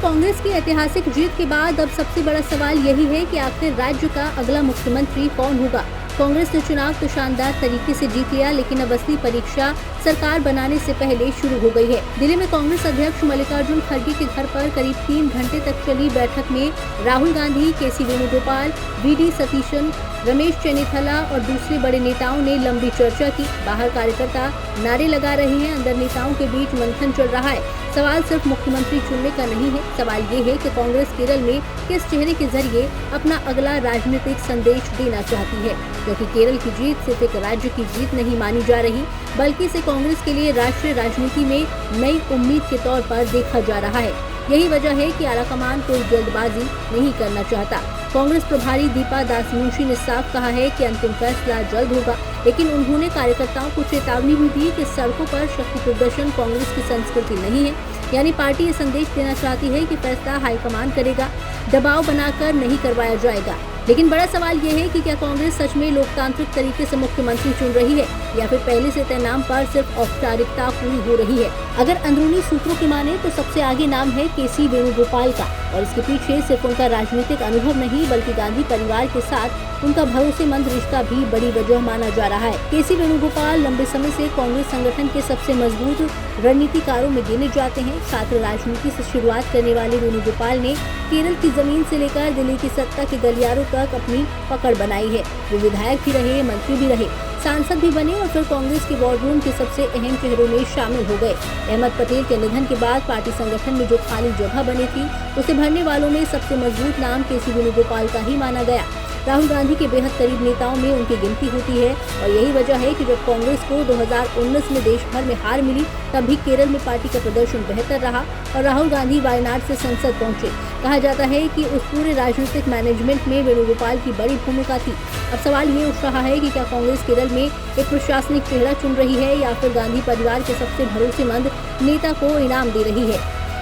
कांग्रेस की ऐतिहासिक जीत के बाद अब सबसे बड़ा सवाल यही है कि आखिर राज्य का अगला मुख्यमंत्री कौन होगा। कांग्रेस ने चुनाव तो शानदार तरीके से जीत लिया, लेकिन अब असली परीक्षा सरकार बनाने से पहले शुरू हो गई है। दिल्ली में कांग्रेस अध्यक्ष मल्लिकार्जुन खड़गे के घर पर करीब 3 घंटे तक चली बैठक में राहुल गांधी, केसी वेणुगोपाल, वी.डी. सतीशन, रमेश चेन्नीथला और दूसरे बड़े नेताओं ने लंबी चर्चा की। बाहर कार्यकर्ता नारे लगा रहे हैं, अंदर नेताओं के बीच मंथन चल रहा है। सवाल सिर्फ मुख्यमंत्री चुनने का नहीं है, सवाल ये है कि कांग्रेस केरल में किस चेहरे के जरिए अपना अगला राजनीतिक संदेश देना चाहती है, क्योंकि केरल की जीत सिर्फ एक राज्य की जीत नहीं मानी जा रही, बल्कि इसे कांग्रेस के लिए राष्ट्रीय राजनीति में नई उम्मीद के तौर पर देखा जा रहा है। यही वजह है कि आलाकमान कोई जल्दबाजी नहीं करना चाहता। कांग्रेस प्रभारी दीपा दासमुंशी ने साफ कहा है कि अंतिम फैसला जल्द होगा, लेकिन उन्होंने कार्यकर्ताओं को चेतावनी भी दी कि सड़कों पर शक्ति प्रदर्शन कांग्रेस की संस्कृति नहीं है। यानी पार्टी ये संदेश देना चाहती है कि फैसला हाईकमान करेगा, दबाव बनाकर नहीं करवाया जाएगा। लेकिन बड़ा सवाल ये है कि क्या कांग्रेस सच में लोकतांत्रिक तरीके से मुख्यमंत्री चुन रही है, या फिर पहले से तय नाम पर सिर्फ औपचारिकता पूरी हो रही है। अगर अंदरूनी सूत्रों की माने तो सबसे आगे नाम है केसी वेणुगोपाल का, और इसके पीछे सिर्फ उनका राजनीतिक अनुभव नहीं, बल्कि गांधी परिवार के साथ उनका भरोसेमंद रिश्ता भी बड़ी वजह माना जा रहा है। केसी वेणुगोपाल लंबे समय से कांग्रेस संगठन के सबसे मजबूत रणनीतिकारों में गिने जाते हैं। छात्र राजनीति से शुरुआत करने वाले वेणुगोपाल ने केरल की जमीन से लेकर दिल्ली की सत्ता के गलियारों तक अपनी पकड़ बनाई है। वे विधायक भी रहे, मंत्री भी रहे, सांसद भी बने और फिर कांग्रेस के बोर्डरूम के सबसे अहम चेहरों में शामिल हो गए। अहमद पटेल के निधन के बाद पार्टी संगठन में जो खाली जगह बनी थी, उसे भरने वालों में सबसे मजबूत नाम केसी वेणुगोपाल का ही माना गया। राहुल गांधी के बेहद करीब नेताओं में उनकी गिनती होती है, और यही वजह है कि जब कांग्रेस को 2019 में देश भर में हार मिली, तब भी केरल में पार्टी का प्रदर्शन बेहतर रहा और राहुल गांधी वायनाड से संसद पहुंचे। कहा जाता है कि उस पूरे राजनीतिक मैनेजमेंट में वेणुगोपाल की बड़ी भूमिका थी। अब सवाल ये उठ रहा है कि क्या कांग्रेस केरल में एक प्रशासनिक चेहरा चुन रही है, या फिर गांधी परिवार के सबसे भरोसेमंद नेता को इनाम दे रही है,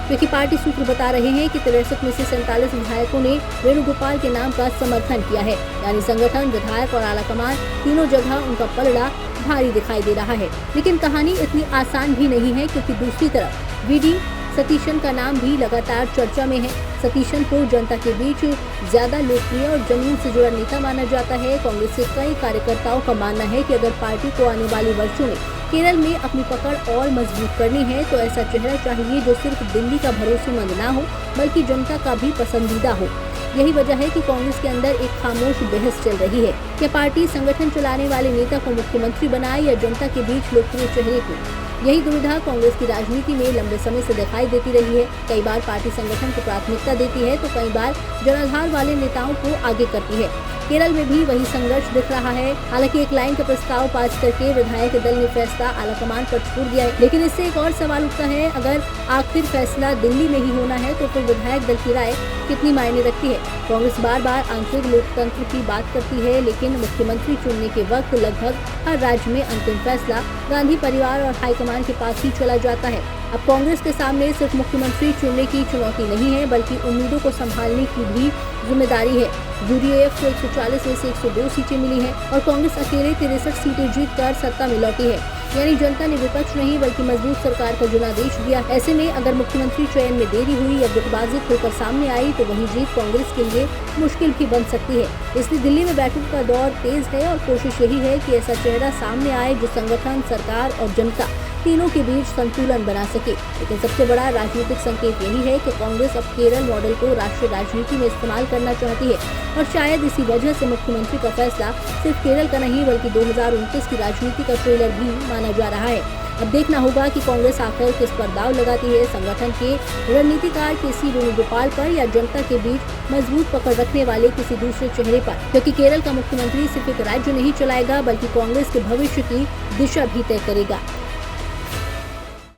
क्योंकि पार्टी सूत्र बता रहे हैं कि 63 में से 47 विधायकों ने वेणुगोपाल के नाम का समर्थन किया है। यानी संगठन, विधायक और आलाकमान तीनों जगह उनका पलड़ा भारी दिखाई दे रहा है। लेकिन कहानी इतनी आसान भी नहीं है, क्योंकि दूसरी तरफ वी.डी. सतीशन का नाम भी लगातार चर्चा में है। सतीशन को जनता के बीच ज्यादा लोकप्रिय और जमीन से जुड़ा नेता माना जाता है। कांग्रेस के कई कार्यकर्ताओं का मानना है कि अगर पार्टी को आने वाले वर्षों में केरल में अपनी पकड़ और मजबूत करनी है, तो ऐसा चेहरा चाहिए जो सिर्फ दिल्ली का भरोसेमंद ना हो, बल्कि जनता का भी पसंदीदा हो। यही वजह है कि कांग्रेस के अंदर एक खामोश बहस चल रही है कि पार्टी संगठन चलाने वाले नेता को मुख्यमंत्री बनाए या जनता के बीच लोकप्रिय चेहरे को। यही दुविधा कांग्रेस की राजनीति में लंबे समय से दिखाई देती रही है। कई बार पार्टी संगठन को प्राथमिकता देती है, तो कई बार जनाधार वाले नेताओं को आगे करती है। केरल में भी वही संघर्ष दिख रहा है। हालांकि एक लाइन का प्रस्ताव पास करके विधायक दल ने फैसला आलाकमान पर छोड़ दिया है, लेकिन इससे एक और सवाल उठता है, अगर आखिर फैसला दिल्ली में ही होना है, तो फिर विधायक दल की राय कितनी मायने रखती है। कांग्रेस बार बार आंतरिक लोकतंत्र की बात करती है, लेकिन मुख्यमंत्री चुनने के वक्त लगभग हर राज्य में अंतिम फैसला गांधी परिवार और हाईकमान के पास ही चला जाता है। अब कांग्रेस के सामने सिर्फ मुख्यमंत्री चुनने की चुनौती नहीं है, बल्कि उम्मीदों को संभालने की भी जिम्मेदारी है। यूडीएफ को 140 में से 102 सीटें मिली हैं और कांग्रेस अकेले 63 सीटें जीतकर सत्ता में लौटी है। यानी जनता ने विपक्ष नहीं, बल्कि मजबूत सरकार का जनादेश दिया। ऐसे में अगर मुख्यमंत्री चयन में देरी हुई या गुटबाजी खुलकर सामने आई, तो वही जीत कांग्रेस के लिए मुश्किल भी बन सकती है। इसलिए दिल्ली में बैठक का दौर तेज है और कोशिश यही है कि ऐसा चेहरा सामने आए जो संगठन, सरकार और जनता तीनों के बीच संतुलन बना सके। लेकिन सबसे बड़ा राजनीतिक संकेत यही है कि कांग्रेस अब केरल मॉडल को राष्ट्रीय राजनीति में इस्तेमाल करना चाहती है, और शायद इसी वजह से मुख्यमंत्री का फैसला सिर्फ केरल का नहीं, बल्कि 2029 की राजनीति का ट्रेलर भी माना जा रहा है। अब देखना होगा कि कांग्रेस आखिर किस पर दाव लगाती है, संगठन के रणनीतिकार केसी वेणुगोपाल पर या जनता के बीच मजबूत पकड़ रखने वाले किसी दूसरे चेहरे पर, क्योंकि केरल का मुख्यमंत्री सिर्फ एक राज्य नहीं चलाएगा, बल्कि कांग्रेस के भविष्य की दिशा भी तय करेगा।